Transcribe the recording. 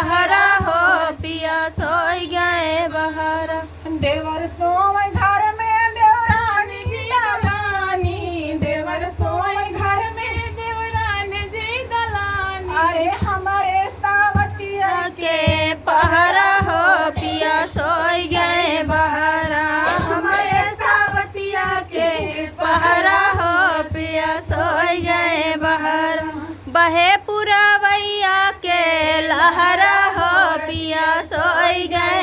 पहरा हो पिया सोई गए बहरा। देवर सोई घर में देवरानी जी दलानी, देवर सोई घर में देवरानी जी दलानी। अरे हमारे सावतिया के पहरा हो पिया सोई गए बहरा, हमारे सावतिया के पहरा हो पिया सोई गए बहरा। बहे पुरवैया के लहरा हो पिया सोई गए